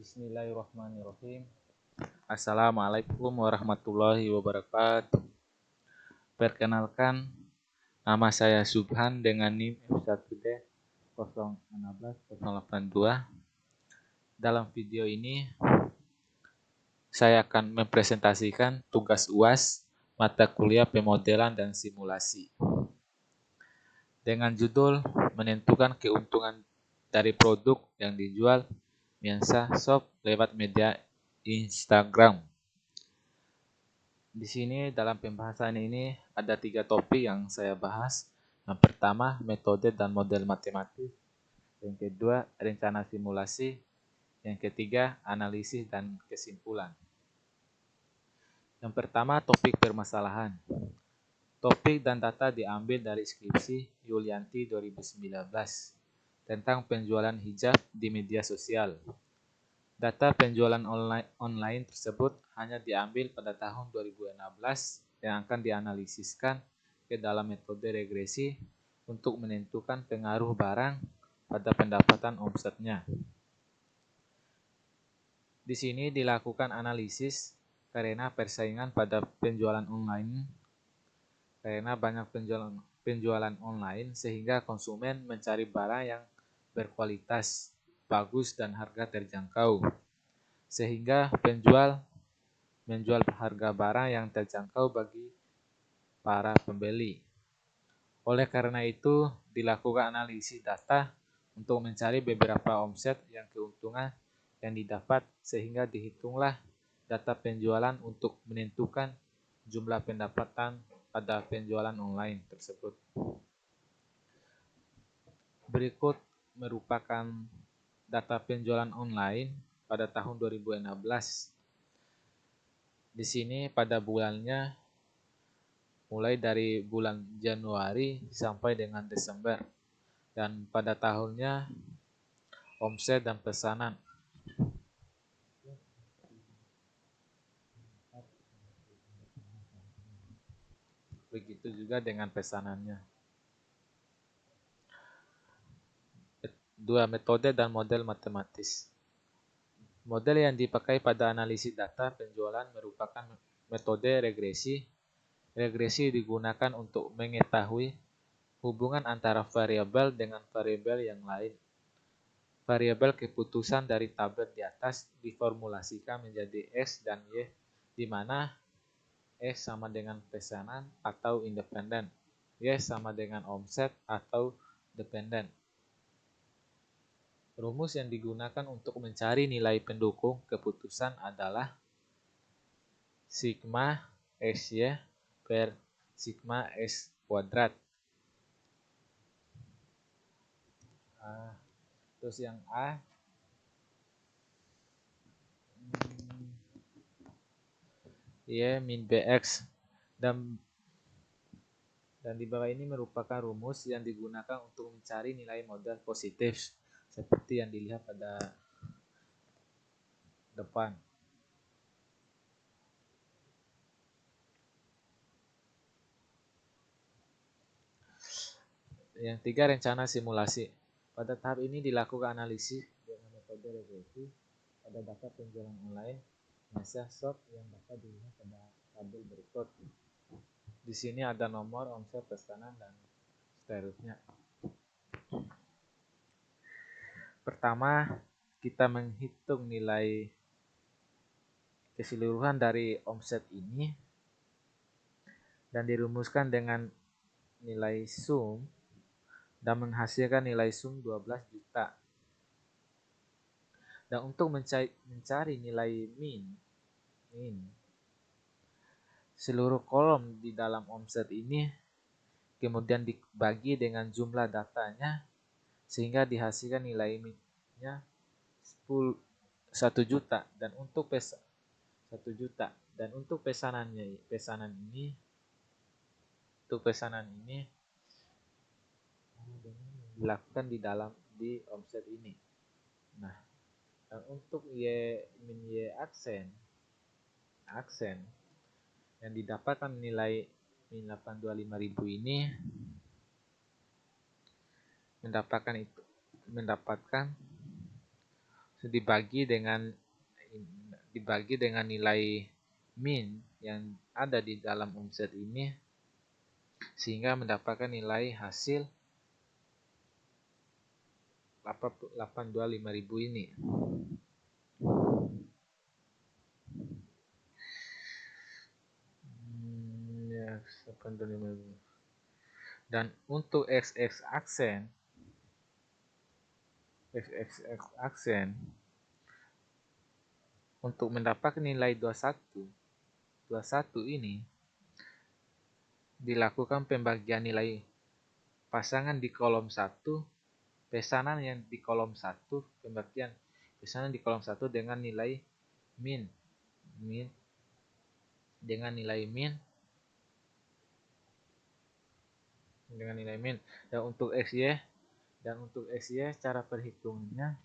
Bismillahirrahmanirrahim. Assalamualaikum warahmatullahi wabarakatuh. Perkenalkan, nama saya Subhan dengan NIM F1D 016082. Dalam video ini, saya akan mempresentasikan tugas UAS mata kuliah pemodelan dan simulasi. Dengan judul menentukan keuntungan dari produk yang dijual Miansa Shop lewat media Instagram. Di sini dalam pembahasan ini ada 3 topik yang saya bahas. Yang pertama, metode dan model matematis. Yang kedua, rencana simulasi. Yang ketiga, analisis dan kesimpulan. Yang pertama, topik permasalahan. Topik dan data diambil dari skripsi Yulianti 2019 tentang penjualan hijab di media sosial. Data penjualan online tersebut hanya diambil pada tahun 2016 yang akan dianalisiskan ke dalam metode regresi untuk menentukan pengaruh barang pada pendapatan omsetnya. Di sini dilakukan analisis karena persaingan pada penjualan online, karena banyak penjualan online sehingga konsumen mencari barang yang berkualitas bagus dan harga terjangkau, sehingga penjual menjual harga barang yang terjangkau bagi para pembeli. Oleh karena itu, dilakukan analisis data untuk mencari beberapa omset yang keuntungan yang didapat, sehingga dihitunglah data penjualan untuk menentukan jumlah pendapatan pada penjualan online tersebut. Berikut merupakan data penjualan online pada tahun 2016. Di sini pada bulannya mulai dari bulan Januari sampai dengan Desember, dan pada tahunnya omset dan pesanan. Begitu juga dengan pesanannya. 2. Metode dan model matematis. Model yang dipakai pada analisis data penjualan merupakan metode regresi. Regresi digunakan untuk mengetahui hubungan antara variabel dengan variabel yang lain. Variabel keputusan dari tabel di atas diformulasikan menjadi X dan Y, di mana X sama dengan pesanan atau independen, Y sama dengan omset atau dependen. Rumus yang digunakan untuk mencari nilai pendukung keputusan adalah sigma XY per sigma X kuadrat. Terus yang A, Y min BX, dan di bawah ini merupakan rumus yang digunakan untuk mencari nilai modal positif seperti yang dilihat pada depan. Yang 3, rencana simulasi. Pada tahap ini dilakukan analisis dengan metode regresi pada data penjualan online Miansa Shop yang dapat dilihat pada tabel berikut. Di sini ada nomor, omset, pesanan, dan seterusnya. Pertama, kita menghitung nilai keseluruhan dari omset ini dan dirumuskan dengan nilai sum dan menghasilkan nilai sum 12 juta. Dan untuk mencari nilai min, seluruh kolom di dalam omset ini kemudian dibagi dengan jumlah datanya sehingga dihasilkan nilai minnya 1 juta. Dan untuk 1 juta, dan untuk pesanan ini dilakukan di omset ini. Nah, dan untuk Y aksen yang didapatkan nilai min 825.000 ini mendapatkan dibagi dengan nilai min yang ada di dalam omset ini, sehingga mendapatkan nilai hasil 825.000 ini. Ya, 825.000. Dan untuk XX aksen untuk mendapatkan nilai 21 ini dilakukan pembagian nilai pasangan di kolom 1, pesanan yang di kolom 1, pembagian pesanan di kolom 1 dengan nilai min dengan nilai min dan untuk XY cara perhitungannya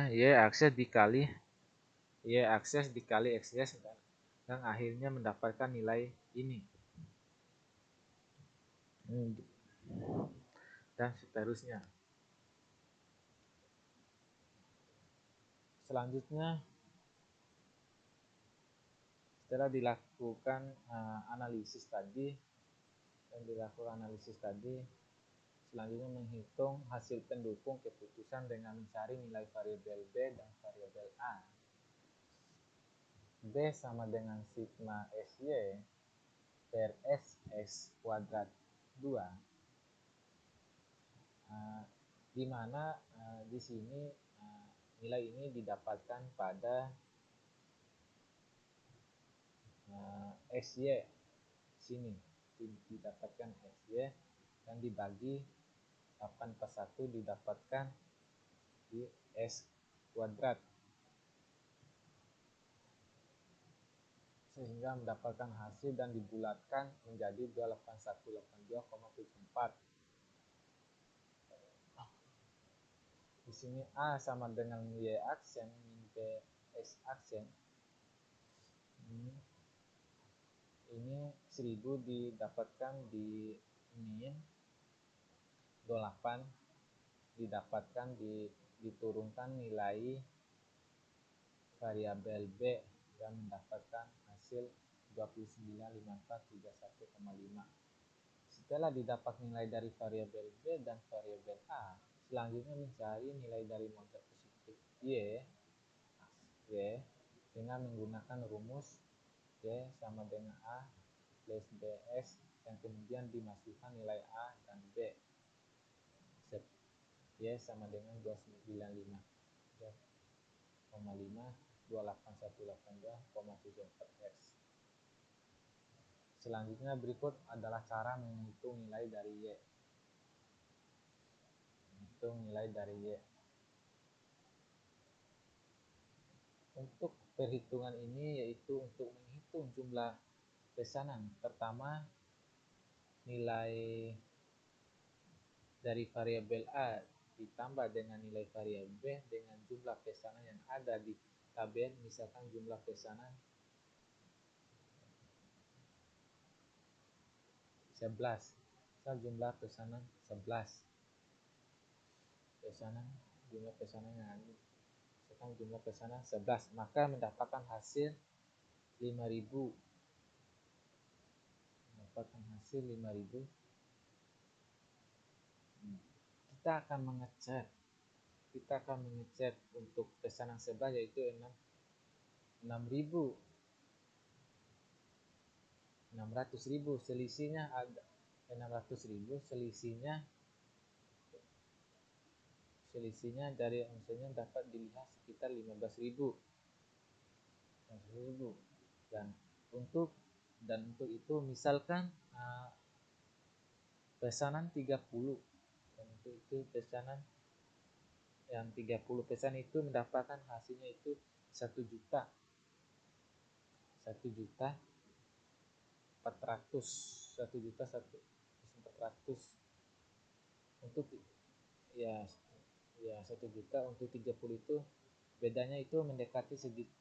Y akses dikali XY dan akhirnya mendapatkan nilai ini dan seterusnya. Selanjutnya, setelah dilakukan analisis tadi, selanjutnya menghitung hasil pendukung keputusan dengan mencari nilai variabel B dan variabel A. B sama dengan sigma SY per SS kuadrat 2, di mana di sini nilai ini didapatkan pada SY sini, didapatkan SY dan dibagi 8 per 1 didapatkan di S kuadrat, sehingga mendapatkan hasil dan dibulatkan menjadi 28182,74. Di sini A sama dengan Y aksen min B S aksen. Ini 1000 didapatkan di min, 28 didapatkan diturunkan nilai variabel B dan mendapatkan hasil 295431,5. Setelah didapat nilai dari variabel B dan variabel A, selanjutnya mencari nilai dari model positif Y dengan menggunakan rumus Y sama dengan A plus BS yang kemudian dimasukkan nilai A dan B. Y sama dengan 295,28182,74 X. Selanjutnya berikut adalah cara menghitung nilai dari Y. Untuk perhitungan ini yaitu untuk menghitung jumlah pesanan. Pertama, nilai dari variabel A ditambah dengan nilai variabel B dengan jumlah pesanan yang ada di tabel. Misalkan jumlah pesanan 11, jumlah pesanan 11, jumlah pesanan yang ada, misalkan jumlah pesanan 11, maka mendapatkan hasil 5.000. Kita akan mengecek untuk pesanan 11 yaitu 600.000, selisihnya ada 600.000, selisihnya dari omsetnya dapat dilihat sekitar 15.000. Dan untuk itu misalkan pesanan 30, dan untuk itu pesanan yang 30 pesanan itu mendapatkan hasilnya itu 1 juta 400 untuk 1 juta untuk 30 itu bedanya itu mendekati sedikit.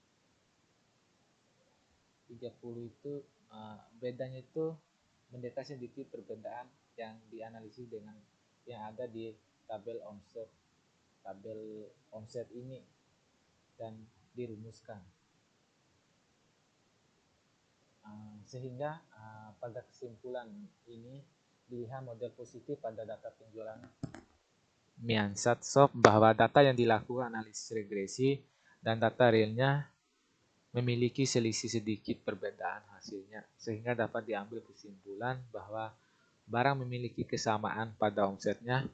30 itu bedanya itu mendeteksi sedikit perbedaan yang dianalisis dengan yang ada di tabel omset ini dan dirumuskan. Sehingga pada kesimpulan ini dilihat model positif pada data penjualan Miansat Shop bahwa data yang dilakukan analisis regresi dan data realnya memiliki selisih sedikit perbedaan hasilnya, sehingga dapat diambil kesimpulan bahwa barang memiliki kesamaan pada omsetnya,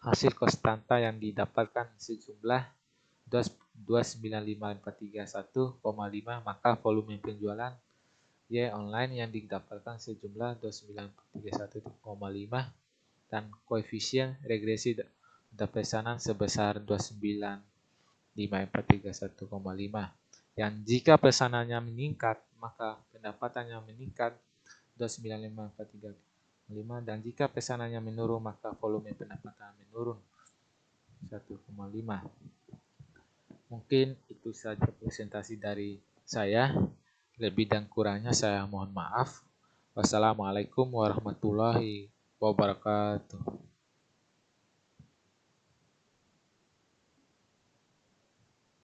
hasil konstanta yang didapatkan sejumlah 295.431,5, maka volume penjualan Y online yang didapatkan sejumlah 293.1,5 dan koefisien regresi pesanan sebesar 295.431,5. Yang jika pesanannya meningkat, maka pendapatannya meningkat 295.435, dan jika pesanannya menurun, maka volume pendapatan menurun 1,5. Mungkin itu saja presentasi dari saya. Lebih dan kurangnya saya mohon maaf. Wassalamualaikum warahmatullahi wabarakatuh.